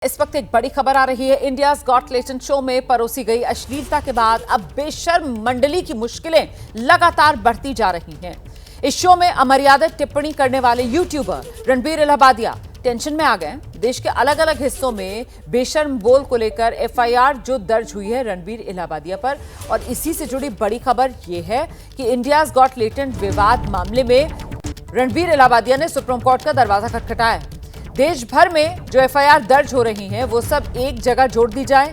इस वक्त एक बड़ी खबर आ रही है। इंडियाज गॉट टैलेंट शो में परोसी गई अश्लीलता के बाद अब बेशर्म मंडली की मुश्किलें लगातार बढ़ती जा रही हैं। इस शो में अमर्यादित टिप्पणी करने वाले यूट्यूबर रणबीर इलाहाबादिया टेंशन में आ गए। देश के अलग अलग हिस्सों में बेशर्म बोल को लेकर एफआईआर जो दर्ज हुई है रणबीर इलाहाबादिया पर, और इसी से जुड़ी बड़ी खबर यह है कि इंडियाज गॉट टैलेंट विवाद मामले में रणबीर इलाहाबादिया ने सुप्रीम कोर्ट का दरवाजा खटखटाया। देश भर में जो एफआईआर दर्ज हो रही हैं वो सब एक जगह जोड़ दी जाए,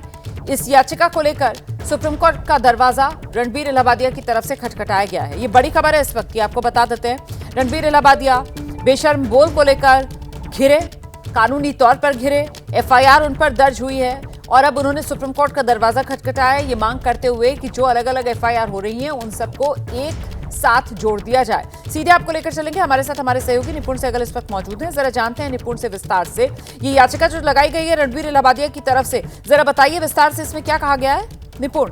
इस याचिका को लेकर सुप्रीम कोर्ट का दरवाजा रणबीर इलाहाबादिया की तरफ से खटखटाया गया है। ये बड़ी खबर है इस वक्त की, आपको बता देते हैं। रणबीर इलाहाबादिया बेशर्म बोल को लेकर घिरे, कानूनी तौर पर घिरे, एफआईआर उन पर दर्ज हुई है और अब उन्होंने सुप्रीम कोर्ट का दरवाजा खटखटाया ये मांग करते हुए कि जो अलग अलग एफआईआर हो रही हैं उन सबको एक साथ जोड़ दिया जाए। सीधे आपको लेकर चलेंगे, हमारे साथ हमारे सहयोगी निपुण सहगल इस वक्त मौजूद हैं। जरा जानते हैं निपुण से विस्तार से ये याचिका जो लगाई गई है रणबीर इलाहाबादिया की तरफ से, जरा बताइए विस्तार से इसमें क्या कहा गया है निपुण।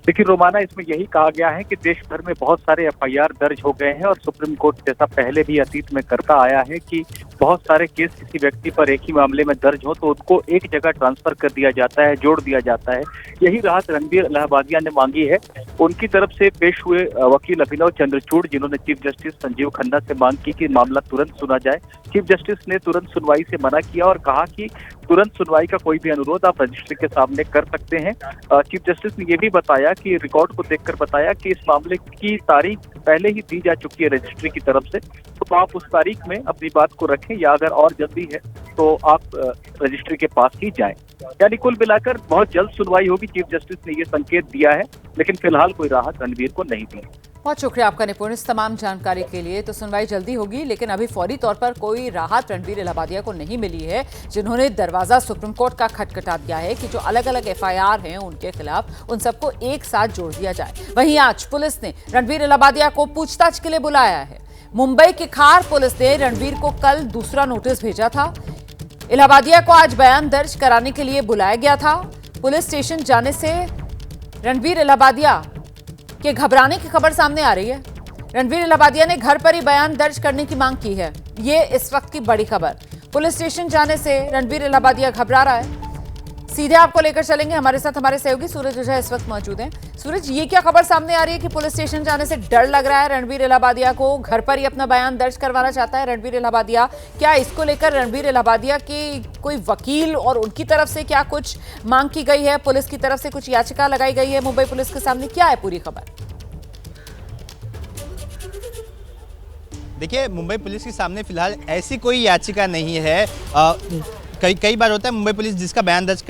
देखिए रोमाना, इसमें यही कहा गया है कि देश भर में बहुत सारे एफआईआर दर्ज हो गए हैं और सुप्रीम कोर्ट जैसा पहले भी अतीत में करता आया है कि बहुत सारे केस किसी व्यक्ति पर एक ही मामले में दर्ज हो तो उनको एक जगह ट्रांसफर कर दिया जाता है, जोड़ दिया जाता है। यही राहत रणबीर इलाहाबादिया ने मांगी है। उनकी तरफ से पेश हुए वकील अभिनव चंद्रचूड़, जिन्होंने चीफ जस्टिस संजीव खन्ना से मांग की कि मामला तुरंत सुना जाए, चीफ जस्टिस ने तुरंत सुनवाई से मना किया और कहा कि तुरंत सुनवाई का कोई भी अनुरोध आप रजिस्ट्री के सामने कर सकते हैं। चीफ जस्टिस ने यह भी बताया कि रिकॉर्ड को देखकर बताया कि इस मामले की तारीख पहले ही दी जा चुकी है रजिस्ट्री की तरफ से, तो आप उस तारीख में अपनी बात को रखें या अगर और जल्दी है तो आप रजिस्ट्री के पास ही जाएं। यानी कुल मिलाकर बहुत जल्द सुनवाई होगी। चीफ जस्टिस ने ये संकेत दिया है, लेकिन फिलहाल कोई राहत रणबीर को नहीं दी। बहुत शुक्रिया आपका निपुण इस तमाम जानकारी के लिए। तो सुनवाई जल्दी होगी, लेकिन अभी फौरी तौर पर कोई राहत रणबीर इलाहाबादिया को नहीं मिली है, जिन्होंने दरवाजा सुप्रीम कोर्ट का खटखटा दिया है कि जो अलग अलग एफआईआर हैं उनके खिलाफ उन सबको एक साथ जोड़ दिया जाए। वहीं आज पुलिस ने रणबीर इलाहाबादिया को पूछताछ के लिए बुलाया है। मुंबई की खार पुलिस ने रणबीर को कल दूसरा नोटिस भेजा था। इलाहाबादिया को आज बयान दर्ज कराने के लिए बुलाया गया था। पुलिस स्टेशन जाने से रणबीर इलाहाबादिया के घबराने की खबर सामने आ रही है। रणबीर इलाहाबादिया ने घर पर ही बयान दर्ज करने की मांग की है। ये इस वक्त की बड़ी खबर। पुलिस स्टेशन जाने से रणबीर इलाहाबादिया घबरा रहा है। सीधे आपको लेकर चलेंगे, हमारे साथ हमारे सहयोगी सूरज ओझा इस वक्त मौजूद हैं। सूरज, ये क्या खबर सामने आ रही है कि पुलिस स्टेशन जाने से डर लग रहा है रणबीर इलाहाबादिया को, घर पर ही अपना बयान दर्ज करवाना चाहता है रणबीर इलाहाबादिया। क्या इसको लेकर रणबीर इलाहाबादिया के कोई वकील और उनकी तरफ से क्या कुछ मांग की गई है, पुलिस की तरफ से कुछ याचिका लगाई गई है मुंबई पुलिस के सामने, क्या है पूरी खबर? देखिए, मुंबई पुलिस के सामने फिलहाल ऐसी कोई याचिका नहीं है। कई बार होता है मुंबई पुलिस जिसका बयान दर्ज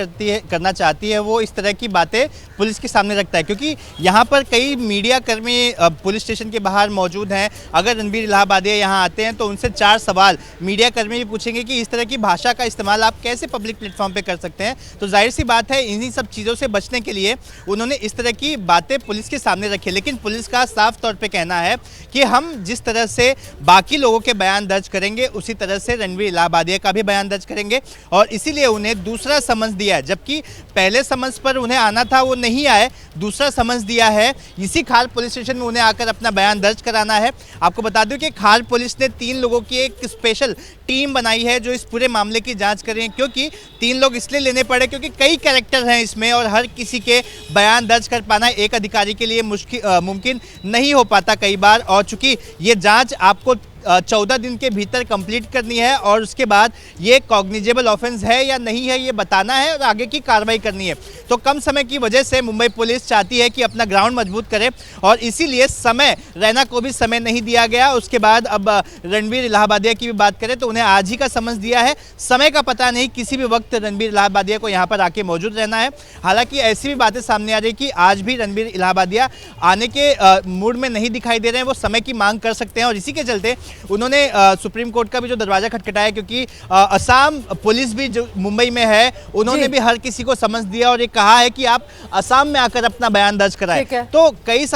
करना चाहती है वो इस तरह की बातें पुलिस के सामने रखता है, क्योंकि यहाँ पर कई मीडिया कर्मी पुलिस स्टेशन के बाहर मौजूद हैं। अगर रणबीर इलाहाबादिया यहाँ आते हैं तो उनसे 4 सवाल मीडिया कर्मी भी पूछेंगे कि इस तरह की भाषा का इस्तेमाल आप कैसे पब्लिक प्लेटफॉर्म पे कर सकते हैं। तो जाहिर सी बात है इन्हीं सब चीज़ों से बचने के लिए उन्होंने इस तरह की बातें पुलिस के सामने रखी। लेकिन पुलिस का साफ तौर पर कहना है कि हम जिस तरह से बाकी लोगों के बयान दर्ज करेंगे उसी तरह से रणबीर इलाहाबादिया का भी बयान दर्ज करेंगे और इसीलिए उन्हें दूसरा समन्स दिया है। जबकि पहले समन्स पर उन्हें आना था, वो नहीं आए, दूसरा समन्स दिया है। इसी खार पुलिस स्टेशन में उन्हें आकर अपना बयान दर्ज कराना है। आपको बता दूं कि खार पुलिस ने 3 लोगों की एक स्पेशल टीम बनाई है जो इस पूरे मामले की जांच करें, क्योंकि 3 लोग इसलिए लेने पड़े क्योंकि कई कैरेक्टर हैं इसमें और हर किसी के बयान दर्ज कर पाना एक अधिकारी के लिए मुमकिन नहीं हो पाता कई बार। और चूंकि ये जांच आपको 14 दिन के भीतर कंप्लीट करनी है और उसके बाद ये कॉग्निजेबल ऑफेंस है या नहीं है ये बताना है और आगे की कार्रवाई करनी है। तो कम समय की वजह से मुंबई पुलिस चाहती है कि अपना ग्राउंड मजबूत करे और इसीलिए समय, रैना को भी समय नहीं दिया गया। उसके बाद अब रणबीर इलाहाबादिया की भी बात करें तो उन्हें आज ही का समझ दिया है। समय का पता नहीं, किसी भी वक्त रणबीर इलाहाबादिया को यहाँ पर आके मौजूद रहना है। हालांकि ऐसी भी बातें सामने आ रही कि आज भी रणबीर इलाहाबादिया आने के मूड में नहीं दिखाई दे रहे हैं, वो समय की मांग कर सकते हैं और इसी के चलते उन्होंने सुप्रीम कोर्ट का भी जो दरवाजा खटखटाया, क्योंकि असम पुलिस भी जो मुंबई में है उन्होंने भी हर किसी को समझ दिया और ये कहा है कि आप असम में आकर अपना बयान दर्ज कराएं। तो कई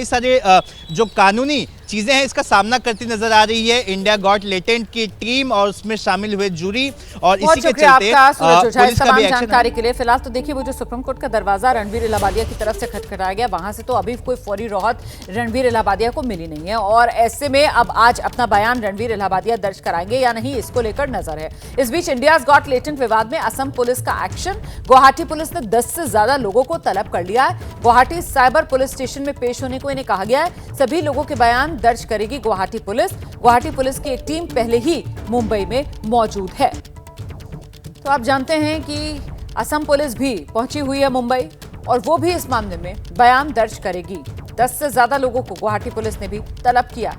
सारे जो कानूनी चीज़ें हैं इसका सामना करती नजर आ रही है इंडिया गॉट लेटेंट की टीम और उसमें शामिल हुए जूरी, और इसी के चलते पुलिस का भी जानकारी के लिए फिलहाल तो देखिए वो जो सुप्रीम कोर्ट का दरवाजा रणवीर इलाहाबादिया की तरफ से खटखटाया गया, वहां से तो अभी कोई फौरी राहत रणवीर इलाहाबादिया को मिली नहीं है और ऐसे में अब आज अपना बयान रणवीर इलाहाबादिया दर्ज कराएंगे या नहीं, इसको लेकर नजर है। इस बीच इंडियाज गॉट लेटेंट विवाद में असम पुलिस का एक्शन, गुवाहाटी पुलिस ने 10 से ज्यादा लोगों को तलब कर लिया है। गुवाहाटी साइबर पुलिस स्टेशन में पेश होने को इन्हें कहा गया है। सभी लोगों के बयान दर्ज करेगी गुवाहाटी पुलिस। गुवाहाटी पुलिस की एक टीम पहले ही मुंबई में मौजूद है। तो आप जानते हैं कि असम पुलिस भी पहुंची हुई है मुंबई और वो भी इस मामले में बयान दर्ज करेगी। 10 से ज्यादा लोगों को गुवाहाटी पुलिस ने भी तलब किया।